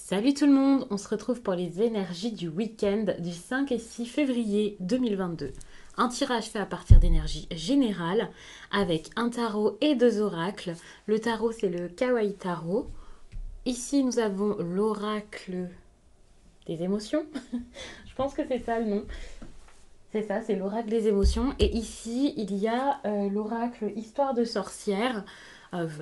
Salut tout le monde, on se retrouve pour les énergies du week-end du 5 et 6 février 2022. Un tirage fait à partir d'énergie générale avec un tarot et deux oracles. Le tarot c'est le Kawaii Tarot. Ici nous avons l'oracle des émotions. Je pense que c'est ça le nom. C'est ça, c'est l'oracle des émotions. Et ici, il y a l'oracle Histoire de sorcière.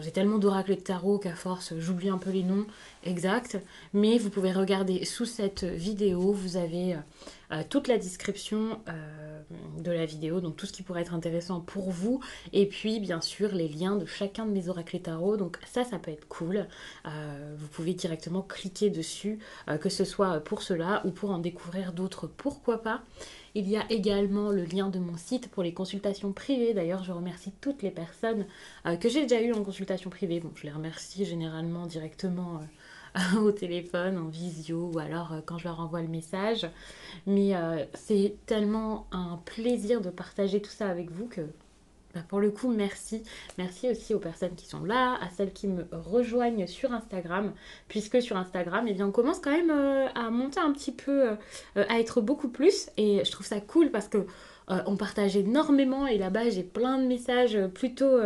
J'ai tellement d'oracles de tarot qu'à force, j'oublie un peu les noms exacts. Mais vous pouvez regarder sous cette vidéo, vous avez toute la description de la vidéo, donc tout ce qui pourrait être intéressant pour vous. Et puis, bien sûr, les liens de chacun de mes oracles tarot. Donc ça peut être cool. Vous pouvez directement cliquer dessus, que ce soit pour cela ou pour en découvrir d'autres, pourquoi pas. Il y a également le lien de mon site pour les consultations privées. D'ailleurs, je remercie toutes les personnes que j'ai déjà eues en consultation privée. Bon, je les remercie généralement directement au téléphone, en visio, ou alors quand je leur envoie le message. Mais c'est tellement un plaisir de partager tout ça avec vous que pour le coup, merci. Merci aussi aux personnes qui sont là, à celles qui me rejoignent sur Instagram, puisque sur Instagram, eh bien, on commence quand même à monter un petit peu, à être beaucoup plus. Et je trouve ça cool parce que on partage énormément et là-bas j'ai plein de messages plutôt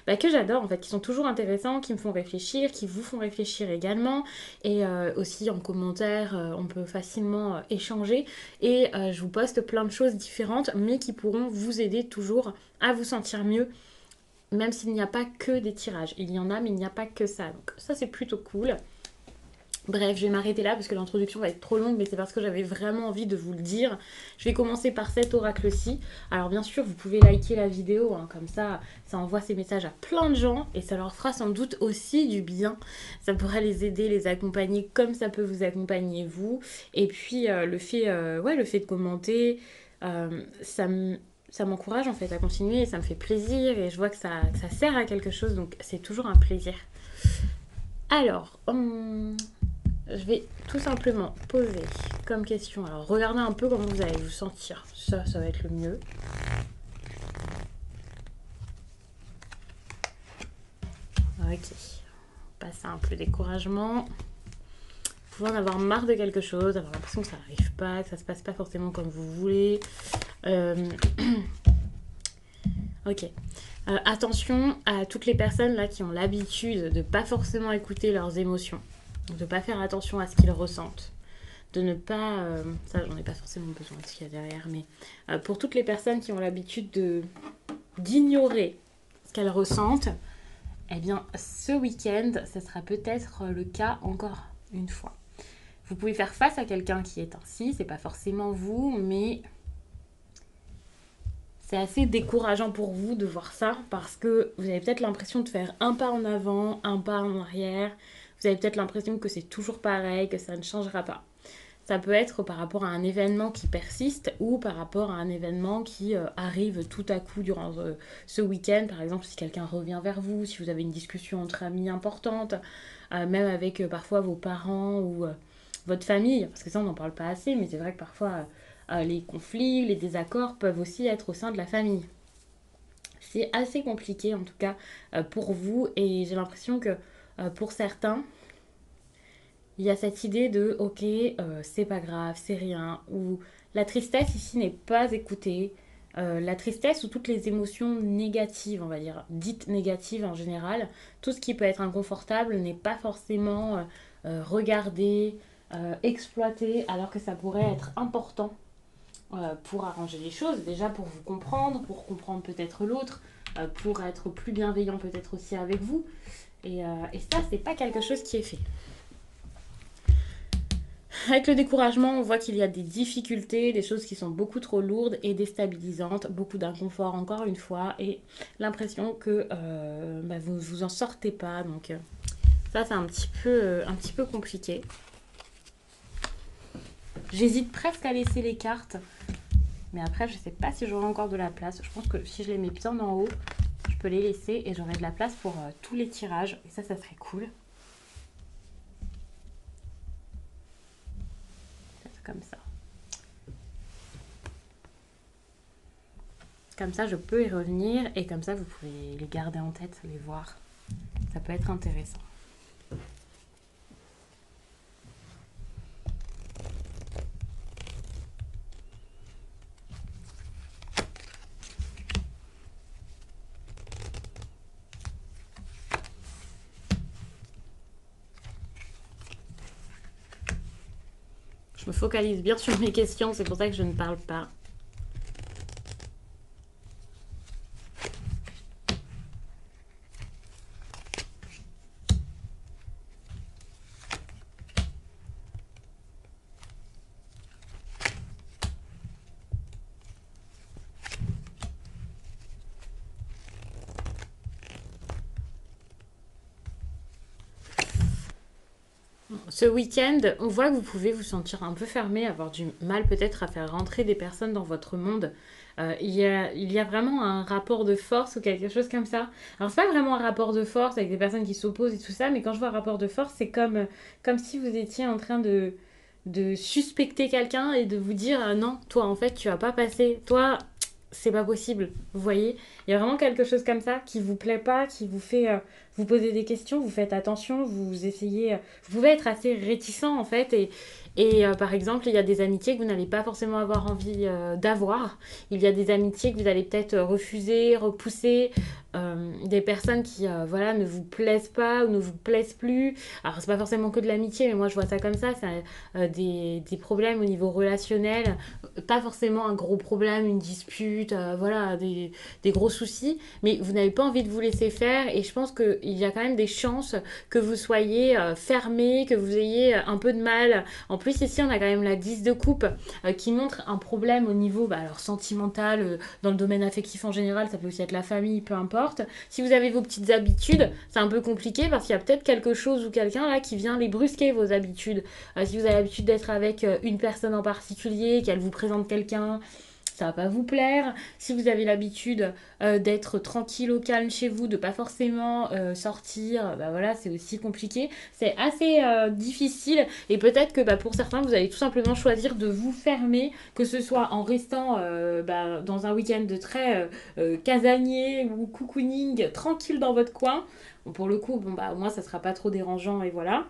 que j'adore en fait, qui sont toujours intéressants, qui me font réfléchir, qui vous font réfléchir également. Et aussi en commentaire, on peut facilement échanger. Et je vous poste plein de choses différentes, mais qui pourront vous aider toujours à vous sentir mieux, même s'il n'y a pas que des tirages. Il y en a, mais il n'y a pas que ça. Donc ça, c'est plutôt cool. Bref, je vais m'arrêter là parce que l'introduction va être trop longue, mais c'est parce que j'avais vraiment envie de vous le dire. Je vais commencer par cet oracle-ci. Alors bien sûr, vous pouvez liker la vidéo, hein, comme ça envoie ces messages à plein de gens et ça leur fera sans doute aussi du bien. Ça pourra les aider, les accompagner comme ça peut vous accompagner vous. Et puis le fait de commenter, ça m'encourage en fait à continuer, ça me fait plaisir et je vois que ça sert à quelque chose, donc c'est toujours un plaisir. Alors, je vais tout simplement poser comme question. Alors, regardez un peu comment vous allez vous sentir. Ça va être le mieux. Ok. Passer un peu découragement. Vous pouvez en avoir marre de quelque chose, avoir l'impression que ça n'arrive pas, que ça se passe pas forcément comme vous voulez. Ok. Attention à toutes les personnes là qui ont l'habitude de pas forcément écouter leurs émotions, de pas faire attention à ce qu'ils ressentent, de ne pas... ça, j'en ai pas forcément besoin de ce qu'il y a derrière, mais pour toutes les personnes qui ont l'habitude d'ignorer ce qu'elles ressentent, eh bien, ce week-end, ce sera peut-être le cas encore une fois. Vous pouvez faire face à quelqu'un qui est ainsi, c'est pas forcément vous, mais c'est assez décourageant pour vous de voir ça parce que vous avez peut-être l'impression de faire un pas en avant, un pas en arrière. Vous avez peut-être l'impression que c'est toujours pareil, que ça ne changera pas. Ça peut être par rapport à un événement qui persiste ou par rapport à un événement qui arrive tout à coup durant ce week-end. Par exemple, si quelqu'un revient vers vous, si vous avez une discussion entre amis importante, même avec parfois vos parents ou votre famille, parce que ça on n'en parle pas assez, mais c'est vrai que parfois les conflits, les désaccords peuvent aussi être au sein de la famille. C'est assez compliqué en tout cas pour vous et j'ai l'impression que pour certains, il y a cette idée de ok, c'est pas grave, c'est rien, ou la tristesse ici n'est pas écoutée. La tristesse ou toutes les émotions négatives, on va dire, dites négatives en général, tout ce qui peut être inconfortable n'est pas forcément regardé, exploité, alors que ça pourrait être important pour arranger les choses, déjà pour vous comprendre, pour comprendre peut-être l'autre, pour être plus bienveillant peut-être aussi avec vous. Et ça, c'est pas quelque chose qui est fait. Avec le découragement, on voit qu'il y a des difficultés, des choses qui sont beaucoup trop lourdes et déstabilisantes, beaucoup d'inconfort encore une fois, et l'impression que vous ne vous en sortez pas. Donc ça, c'est un petit peu compliqué. J'hésite presque à laisser les cartes, mais après, je ne sais pas si j'aurai encore de la place. Je pense que si je les mets bien en haut, je peux les laisser et j'aurai de la place pour tous les tirages, et ça serait cool. Comme ça. Comme ça, je peux y revenir et comme ça, vous pouvez les garder en tête, les voir. Ça peut être intéressant. Je me focalise bien sur mes questions, c'est pour ça que je ne parle pas. Ce week-end, on voit que vous pouvez vous sentir un peu fermé, avoir du mal peut-être à faire rentrer des personnes dans votre monde. Il y a vraiment un rapport de force ou quelque chose comme ça. Alors, c'est pas vraiment un rapport de force avec des personnes qui s'opposent et tout ça, mais quand je vois un rapport de force, c'est comme si vous étiez en train de suspecter quelqu'un et de vous dire non, toi en fait tu vas pas passer. Toi, c'est pas possible. Vous voyez, il y a vraiment quelque chose comme ça qui vous plaît pas, qui vous fait vous poser des questions, vous faites attention, vous essayez, vous pouvez être assez réticent en fait et par exemple, il y a des amitiés que vous n'allez pas forcément avoir envie d'avoir. Il y a des amitiés que vous allez peut-être refuser, repousser, des personnes qui voilà ne vous plaisent pas ou ne vous plaisent plus. Alors c'est pas forcément que de l'amitié, mais moi je vois ça comme ça. C'est des problèmes au niveau relationnel, pas forcément un gros problème, une dispute, voilà des gros soucis, mais vous n'avez pas envie de vous laisser faire et je pense qu'il y a quand même des chances que vous soyez fermé, que vous ayez un peu de mal. En plus ici on a quand même la 10 de coupe qui montre un problème au niveau alors, sentimental, dans le domaine affectif en général, ça peut aussi être la famille, peu importe. Si vous avez vos petites habitudes, c'est un peu compliqué parce qu'il y a peut-être quelque chose ou quelqu'un là qui vient les brusquer vos habitudes. Si vous avez l'habitude d'être avec une personne en particulier, qu'elle vous présente quelqu'un, ça va pas vous plaire. Si vous avez l'habitude d'être tranquille au calme chez vous, de pas forcément sortir, bah voilà, c'est aussi compliqué. C'est assez difficile et peut-être que bah, pour certains, vous allez tout simplement choisir de vous fermer, que ce soit en restant bah, dans un week-end de très casanier ou cocooning, tranquille dans votre coin. Bon, pour le coup, bon bah au moins ça sera pas trop dérangeant et voilà.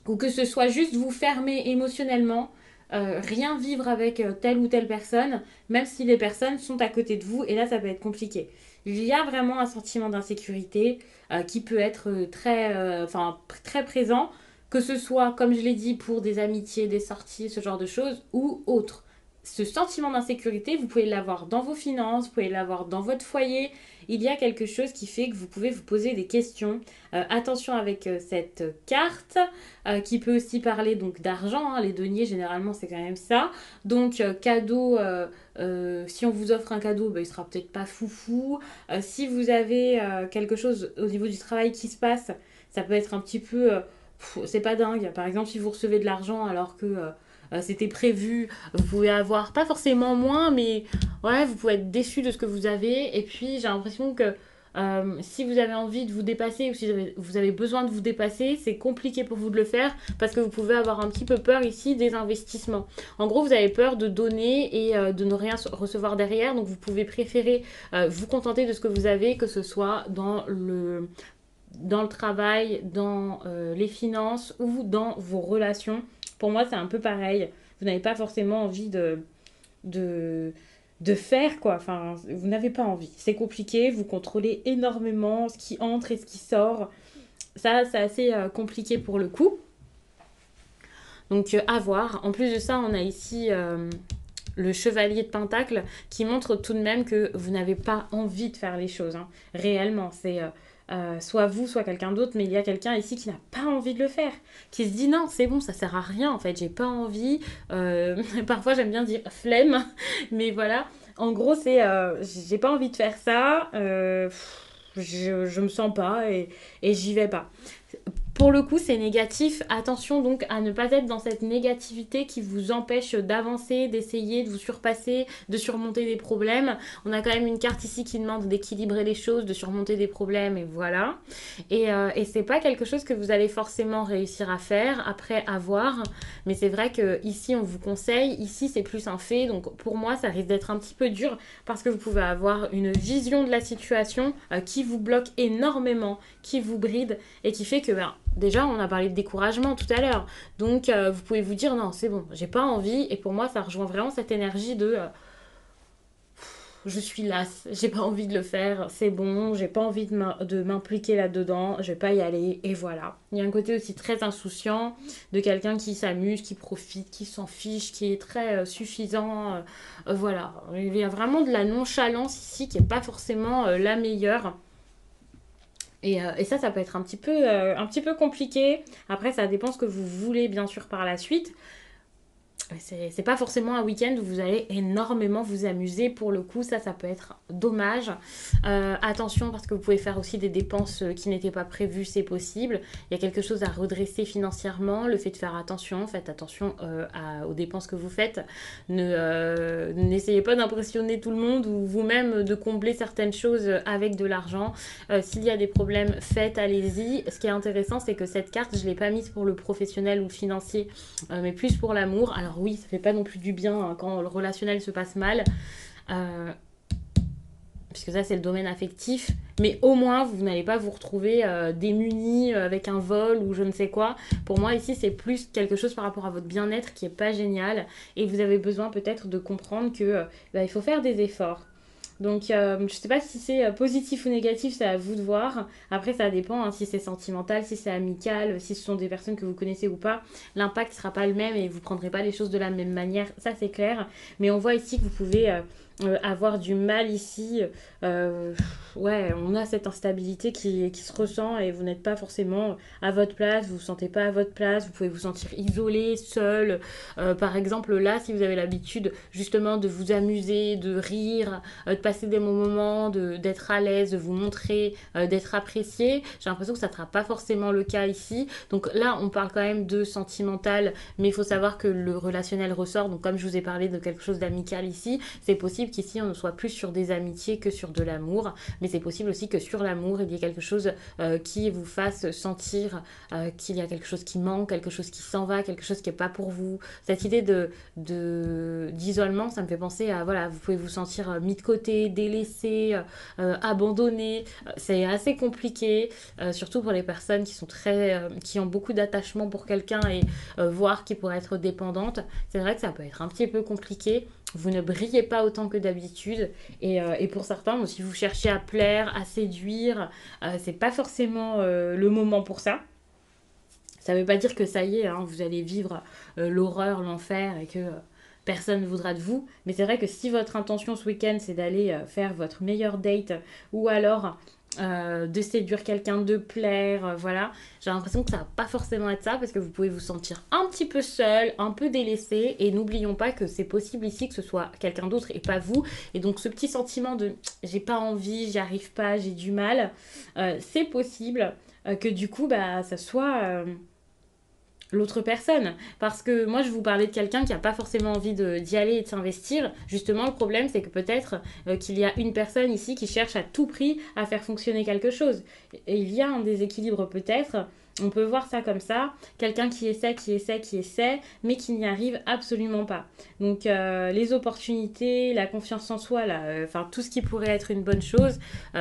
Ou que ce soit juste vous fermer émotionnellement, rien vivre avec telle ou telle personne, même si les personnes sont à côté de vous, et là ça peut être compliqué. Il y a vraiment un sentiment d'insécurité qui peut être très présent, que ce soit, comme je l'ai dit, pour des amitiés, des sorties, ce genre de choses, ou autre. Ce sentiment d'insécurité, vous pouvez l'avoir dans vos finances, vous pouvez l'avoir dans votre foyer. Il y a quelque chose qui fait que vous pouvez vous poser des questions. Attention avec cette carte qui peut aussi parler donc d'argent. Hein. Les deniers, généralement, c'est quand même ça. Donc, cadeau, si on vous offre un cadeau, bah, il sera peut-être pas foufou. Si vous avez quelque chose au niveau du travail qui se passe, ça peut être un petit peu... c'est pas dingue. Par exemple, si vous recevez de l'argent alors que... c'était prévu, vous pouvez avoir pas forcément moins, mais ouais, vous pouvez être déçu de ce que vous avez. Et puis j'ai l'impression que si vous avez envie de vous dépasser ou si vous avez besoin de vous dépasser, c'est compliqué pour vous de le faire parce que vous pouvez avoir un petit peu peur ici des investissements. En gros, vous avez peur de donner et de ne rien recevoir derrière, donc vous pouvez préférer vous contenter de ce que vous avez, que ce soit dans le travail, dans les finances ou dans vos relations. Pour moi, c'est un peu pareil. Vous n'avez pas forcément envie de, de faire, quoi. Enfin, vous n'avez pas envie. C'est compliqué, vous contrôlez énormément ce qui entre et ce qui sort. Ça, c'est assez compliqué pour le coup. Donc, à voir. En plus de ça, on a ici le chevalier de Pentacle qui montre tout de même que vous n'avez pas envie de faire les choses. Hein. Réellement, c'est... soit vous, soit quelqu'un d'autre, mais il y a quelqu'un ici qui n'a pas envie de le faire, qui se dit non, c'est bon, ça sert à rien en fait, j'ai pas envie. Parfois j'aime bien dire flemme, mais voilà. En gros, c'est j'ai pas envie de faire ça, je me sens pas et j'y vais pas. Pour le coup, c'est négatif. Attention donc à ne pas être dans cette négativité qui vous empêche d'avancer, d'essayer de vous surpasser, de surmonter des problèmes. On a quand même une carte ici qui demande d'équilibrer les choses, de surmonter des problèmes et voilà. Et c'est pas quelque chose que vous allez forcément réussir à faire après avoir. Mais c'est vrai que ici on vous conseille. Ici c'est plus un fait. Donc pour moi ça risque d'être un petit peu dur parce que vous pouvez avoir une vision de la situation qui vous bloque énormément, qui vous bride et qui fait que déjà, on a parlé de découragement tout à l'heure. Donc, vous pouvez vous dire, non, c'est bon, j'ai pas envie. Et pour moi, ça rejoint vraiment cette énergie de je suis lasse, j'ai pas envie de le faire, c'est bon, j'ai pas envie de m'impliquer là-dedans, je vais pas y aller, et voilà. Il y a un côté aussi très insouciant de quelqu'un qui s'amuse, qui profite, qui s'en fiche, qui est très suffisant, voilà. Il y a vraiment de la nonchalance ici qui est pas forcément la meilleure. Et ça peut être un petit peu compliqué. Après, ça dépend ce que vous voulez, bien sûr, par la suite. C'est pas forcément un week-end où vous allez énormément vous amuser. Pour le coup, ça peut être dommage. Attention, parce que vous pouvez faire aussi des dépenses qui n'étaient pas prévues, c'est possible. Il y a quelque chose à redresser financièrement. Le fait de faire attention, faites attention aux dépenses que vous faites. N'essayez pas d'impressionner tout le monde ou vous-même de combler certaines choses avec de l'argent. S'il y a des problèmes, faites, allez-y. Ce qui est intéressant, c'est que cette carte, je ne l'ai pas mise pour le professionnel ou le financier, mais plus pour l'amour. Alors oui, ça fait pas non plus du bien quand le relationnel se passe mal, euh, puisque ça c'est le domaine affectif, mais au moins vous n'allez pas vous retrouver démunis avec un vol ou je ne sais quoi. Pour moi ici c'est plus quelque chose par rapport à votre bien-être qui est pas génial, et vous avez besoin peut-être de comprendre que il faut faire des efforts. Donc, je ne sais pas si c'est positif ou négatif, c'est à vous de voir. Après, ça dépend hein, si c'est sentimental, si c'est amical, si ce sont des personnes que vous connaissez ou pas. L'impact ne sera pas le même et vous ne prendrez pas les choses de la même manière, ça c'est clair. Mais on voit ici que vous pouvez avoir du mal ici. Euh, ouais, on a cette instabilité qui se ressent et vous n'êtes pas forcément à votre place, vous ne vous sentez pas à votre place, vous pouvez vous sentir isolé, seul. Par exemple, là, si vous avez l'habitude justement de vous amuser, de rire, de passer des bons moments, d'être à l'aise, de vous montrer, d'être apprécié, j'ai l'impression que ça ne sera pas forcément le cas ici. Donc là, on parle quand même de sentimental, mais il faut savoir que le relationnel ressort. Donc comme je vous ai parlé de quelque chose d'amical ici, c'est possible qu'ici on ne soit plus sur des amitiés que sur de l'amour, mais c'est possible aussi que sur l'amour il y ait quelque chose qui vous fasse sentir qu'il y a quelque chose qui manque, quelque chose qui s'en va, quelque chose qui n'est pas pour vous. Cette idée d'isolement, ça me fait penser à, voilà, vous pouvez vous sentir mis de côté, délaissé, abandonné. C'est assez compliqué, surtout pour les personnes qui sont qui ont beaucoup d'attachement pour quelqu'un et voire qui pourraient être dépendantes. C'est vrai que ça peut être un petit peu compliqué. Vous ne brillez pas autant que d'habitude. Et pour certains, si vous cherchez à plaire, à séduire, c'est pas forcément le moment pour ça. Ça ne veut pas dire que ça y est, hein, vous allez vivre l'horreur, l'enfer et que personne ne voudra de vous. Mais c'est vrai que si votre intention ce week-end, c'est d'aller faire votre meilleure date ou alors de séduire quelqu'un, de plaire, voilà, j'ai l'impression que ça va pas forcément être ça parce que vous pouvez vous sentir un petit peu seul, un peu délaissé. Et n'oublions pas que c'est possible ici que ce soit quelqu'un d'autre et pas vous. Et donc ce petit sentiment de j'ai pas envie, j'y arrive pas, j'ai du mal, c'est possible que du coup, ça soit l'autre personne. Parce que moi, je vous parlais de quelqu'un qui n'a pas forcément envie d'y aller et de s'investir. Justement, le problème, c'est que peut-être qu'il y a une personne ici qui cherche à tout prix à faire fonctionner quelque chose. Et il y a un déséquilibre peut-être. On peut voir ça comme ça. Quelqu'un qui essaie, mais qui n'y arrive absolument pas. Donc, les opportunités, la confiance en soi, là, enfin, tout ce qui pourrait être une bonne chose,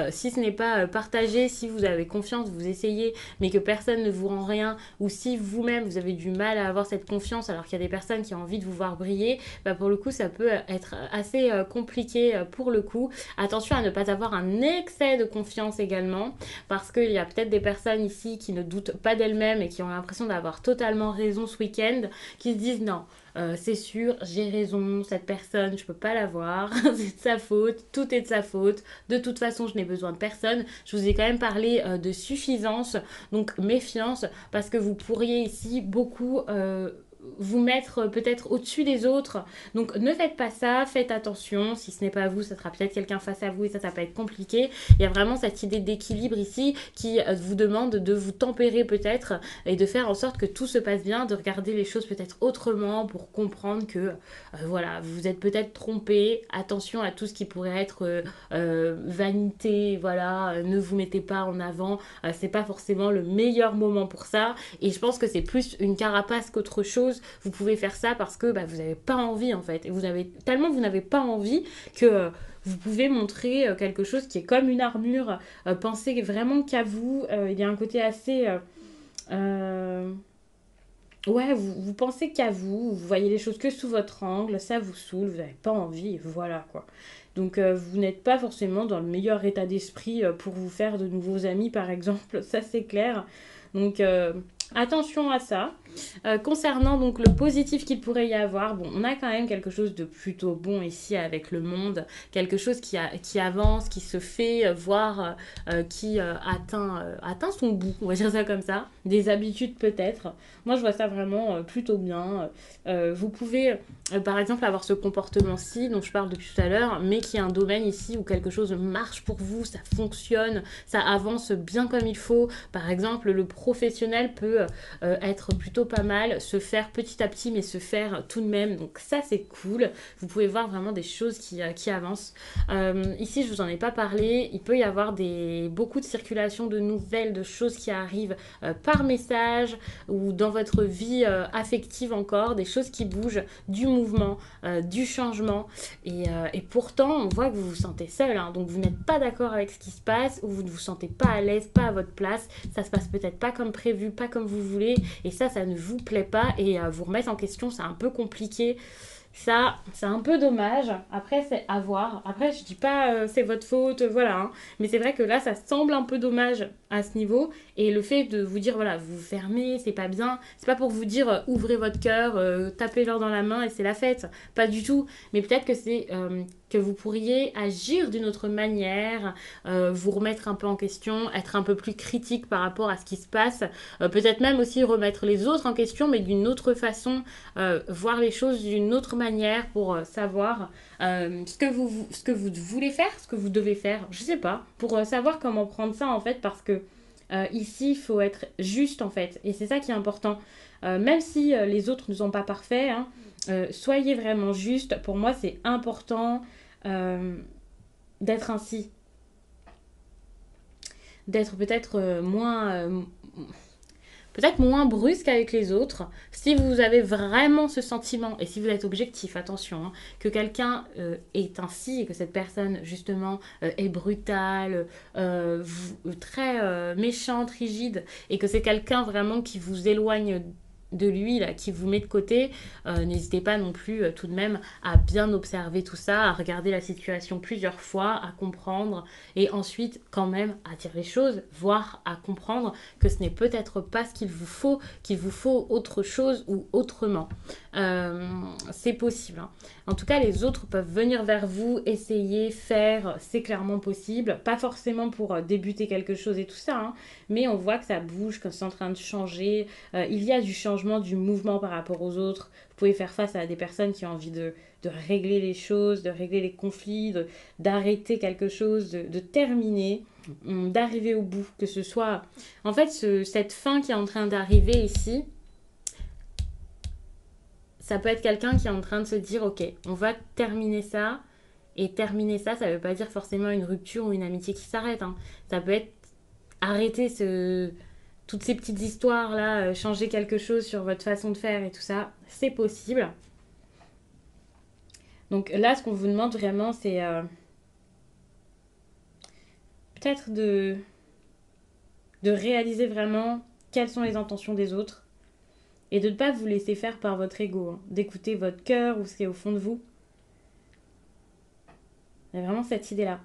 si ce n'est pas partagé, si vous avez confiance, vous essayez, mais que personne ne vous rend rien, ou si vous-même vous avez du mal à avoir cette confiance alors qu'il y a des personnes qui ont envie de vous voir briller, pour le coup ça peut être assez compliqué pour le coup. Attention à ne pas avoir un excès de confiance également, parce qu'il y a peut-être des personnes ici qui ne doutent pas d'elles-mêmes et qui ont l'impression d'avoir totalement raison ce week-end, qui se disent non, c'est sûr, j'ai raison, cette personne, je peux pas la voir, c'est de sa faute, tout est de sa faute, de toute façon, je n'ai besoin de personne. Je vous ai quand même parlé de suffisance, donc méfiance, parce que vous pourriez ici beaucoup vous mettre peut-être au-dessus des autres. Donc ne faites pas ça, faites attention. Si ce n'est pas vous, ça sera peut-être quelqu'un face à vous et ça peut être compliqué. Il y a vraiment cette idée d'équilibre ici qui vous demande de vous tempérer peut-être et de faire en sorte que tout se passe bien, de regarder les choses peut-être autrement pour comprendre que voilà, vous êtes peut-être trompé. Attention à tout ce qui pourrait être vanité, voilà, ne vous mettez pas en avant. C'est pas forcément le meilleur moment pour ça. Et je pense que c'est plus une carapace qu'autre chose. Vous pouvez faire ça parce que vous n'avez pas envie en fait. Et vous n'avez pas envie que vous pouvez montrer quelque chose qui est comme une armure. Pensez vraiment qu'à vous. Il y a un côté assez Ouais, vous pensez qu'à vous, vous voyez les choses que sous votre angle, ça vous saoule, vous n'avez pas envie, et voilà quoi. Donc vous n'êtes pas forcément dans le meilleur état d'esprit pour vous faire de nouveaux amis par exemple, ça c'est clair. Donc attention à ça. Concernant donc le positif qu'il pourrait y avoir, bon, on a quand même quelque chose de plutôt bon ici avec le monde, quelque chose qui avance, qui se fait, voire qui atteint son bout, on va dire ça comme ça, des habitudes peut-être. Moi, je vois ça vraiment plutôt bien. Vous pouvez, par exemple, avoir ce comportement-ci dont je parle depuis tout à l'heure, mais qui est un domaine ici où quelque chose marche pour vous, ça fonctionne, ça avance bien comme il faut. Par exemple, le professionnel peut être plutôt pas mal, se faire petit à petit, mais se faire tout de même. Donc ça, c'est cool. Vous pouvez voir vraiment des choses qui avancent. Ici, je vous en ai pas parlé. Il peut y avoir beaucoup de circulation de nouvelles, de choses qui arrivent par message ou dans votre vie affective encore, des choses qui bougent, du mouvement, du changement. Et pourtant, on voit que vous vous sentez seul. Hein. Donc vous n'êtes pas d'accord avec ce qui se passe ou vous ne vous sentez pas à l'aise, pas à votre place. Ça se passe peut-être pas comme prévu, pas comme vous voulez. Et ça ne vous plaît pas. Et vous remettre en question, c'est un peu compliqué. Ça, c'est un peu dommage. Après, c'est à voir. Après, je dis pas c'est votre faute, voilà. Hein. Mais c'est vrai que là, ça semble un peu dommage à ce niveau. Et le fait de vous dire, voilà, vous vous fermez, c'est pas bien. C'est pas pour vous dire ouvrez votre cœur, tapez-leur dans la main et c'est la fête. Pas du tout. Mais peut-être que c'est que vous pourriez agir d'une autre manière, vous remettre un peu en question, être un peu plus critique par rapport à ce qui se passe. Peut-être même aussi remettre les autres en question, mais d'une autre façon, voir les choses d'une autre manière pour savoir ce que vous voulez faire, ce que vous devez faire, je sais pas, pour savoir comment prendre ça en fait, parce que ici, il faut être juste en fait, et c'est ça qui est important. Même si les autres ne sont pas parfaits, hein, soyez vraiment juste. Pour moi, c'est important euh, d'être ainsi, d'être peut-être moins brusque avec les autres. Si vous avez vraiment ce sentiment, et si vous êtes objectif, attention, hein, que quelqu'un est ainsi, et que cette personne, justement, est brutale, très méchante, rigide, et que c'est quelqu'un vraiment qui vous éloigne de lui, là, qui vous met de côté, n'hésitez pas non plus tout de même à bien observer tout ça, à regarder la situation plusieurs fois, à comprendre et ensuite quand même à dire les choses, voire à comprendre que ce n'est peut-être pas ce qu'il vous faut autre chose ou autrement. C'est possible. Hein. En tout cas, les autres peuvent venir vers vous, essayer, faire, c'est clairement possible. Pas forcément pour débuter quelque chose et tout ça, hein, mais on voit que ça bouge, que c'est en train de changer. Il y a du changement, du mouvement par rapport aux autres. Vous pouvez faire face à des personnes qui ont envie de régler les choses, de régler les conflits, d'arrêter quelque chose, de terminer, d'arriver au bout. Que ce soit... En fait, cette fin qui est en train d'arriver ici, ça peut être quelqu'un qui est en train de se dire, ok, on va terminer ça. Et terminer ça, ça veut pas dire forcément une rupture ou une amitié qui s'arrête. Hein. Ça peut être arrêter toutes ces petites histoires-là, changer quelque chose sur votre façon de faire et tout ça. C'est possible. Donc là, ce qu'on vous demande vraiment, c'est peut-être de réaliser vraiment quelles sont les intentions des autres et de ne pas vous laisser faire par votre ego, hein. D'écouter votre cœur ou ce qui est au fond de vous. Il y a vraiment cette idée-là.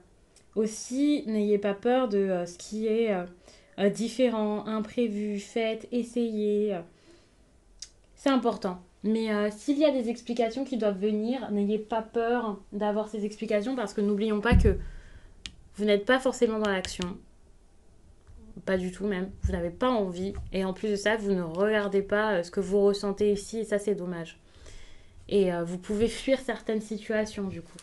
Aussi, n'ayez pas peur de ce qui est différent, imprévu, faites, essayez. C'est important. Mais s'il y a des explications qui doivent venir, n'ayez pas peur d'avoir ces explications parce que n'oublions pas que vous n'êtes pas forcément dans l'action. Pas du tout même. Vous n'avez pas envie. Et en plus de ça, vous ne regardez pas ce que vous ressentez ici et ça c'est dommage. Et vous pouvez fuir certaines situations du coup.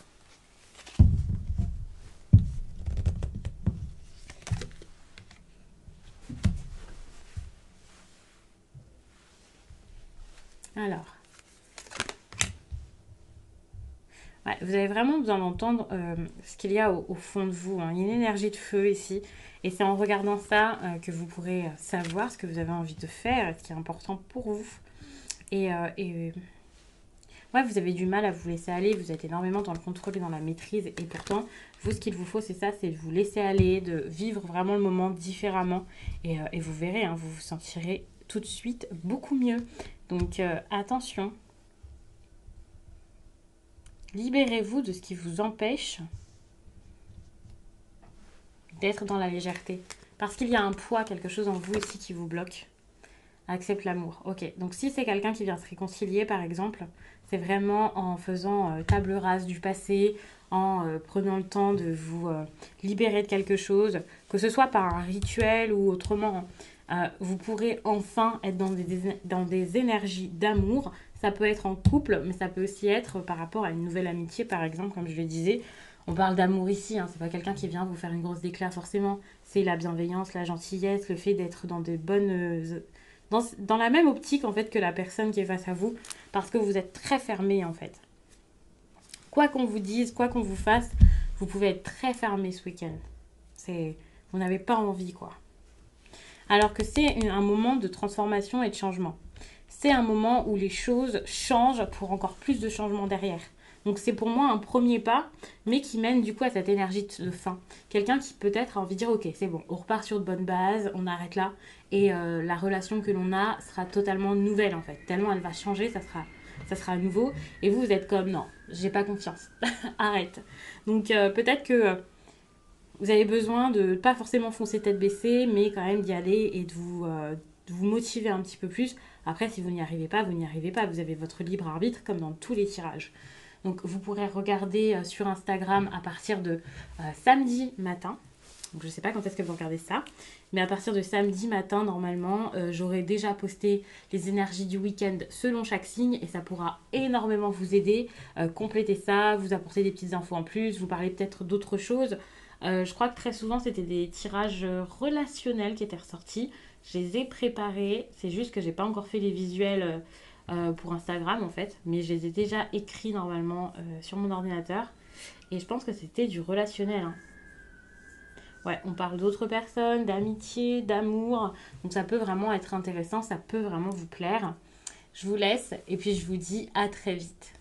Alors, ouais, vous avez vraiment besoin d'entendre ce qu'il y a au fond de vous. Hein. Il y a une énergie de feu ici. Et c'est en regardant ça que vous pourrez savoir ce que vous avez envie de faire, ce qui est important pour vous. Et ouais, vous avez du mal à vous laisser aller. Vous êtes énormément dans le contrôle et dans la maîtrise. Et pourtant, vous, ce qu'il vous faut, c'est ça, c'est de vous laisser aller, de vivre vraiment le moment différemment. Et vous verrez, hein, vous vous sentirez tout de suite beaucoup mieux. Donc attention. Libérez-vous de ce qui vous empêche d'être dans la légèreté. Parce qu'il y a un poids, quelque chose en vous ici qui vous bloque. Accepte l'amour. Ok, donc si c'est quelqu'un qui vient se réconcilier, par exemple, c'est vraiment en faisant table rase du passé, en prenant le temps de vous libérer de quelque chose, que ce soit par un rituel ou autrement. Vous pourrez enfin être dans des énergies d'amour. Ça peut être en couple, mais ça peut aussi être par rapport à une nouvelle amitié, par exemple, comme je le disais. On parle d'amour ici, hein, c'est pas quelqu'un qui vient vous faire une grosse déclat forcément. C'est la bienveillance, la gentillesse, le fait d'être dans des bonnes... dans la même optique en fait que la personne qui est face à vous, parce que vous êtes très fermé en fait. Quoi qu'on vous dise, quoi qu'on vous fasse, vous pouvez être très fermé ce week-end. Vous n'avez pas envie quoi. Alors que c'est un moment de transformation et de changement. C'est un moment où les choses changent pour encore plus de changements derrière. Donc c'est pour moi un premier pas, mais qui mène du coup à cette énergie de fin. Quelqu'un qui peut-être a envie de dire ok, c'est bon, on repart sur de bonnes bases, on arrête là, et la relation que l'on a sera totalement nouvelle en fait. Tellement elle va changer, ça sera nouveau. Et vous êtes comme non, j'ai pas confiance, arrête. Donc peut-être que vous avez besoin de pas forcément foncer tête baissée, mais quand même d'y aller et de vous motiver un petit peu plus. Après, si vous n'y arrivez pas, vous n'y arrivez pas. Vous avez votre libre arbitre comme dans tous les tirages. Donc vous pourrez regarder sur Instagram à partir de samedi matin. Donc je ne sais pas quand est-ce que vous regardez ça. Mais à partir de samedi matin, normalement, j'aurai déjà posté les énergies du week-end selon chaque signe. Et ça pourra énormément vous aider. Compléter ça, vous apporter des petites infos en plus, vous parler peut-être d'autres choses. Je crois que très souvent, c'était des tirages relationnels qui étaient ressortis. Je les ai préparés. C'est juste que j'ai pas encore fait les visuels pour Instagram en fait, mais je les ai déjà écrits normalement sur mon ordinateur. Et je pense que c'était du relationnel. Hein. Ouais, on parle d'autres personnes, d'amitié, d'amour. Donc ça peut vraiment être intéressant, ça peut vraiment vous plaire. Je vous laisse et puis je vous dis à très vite.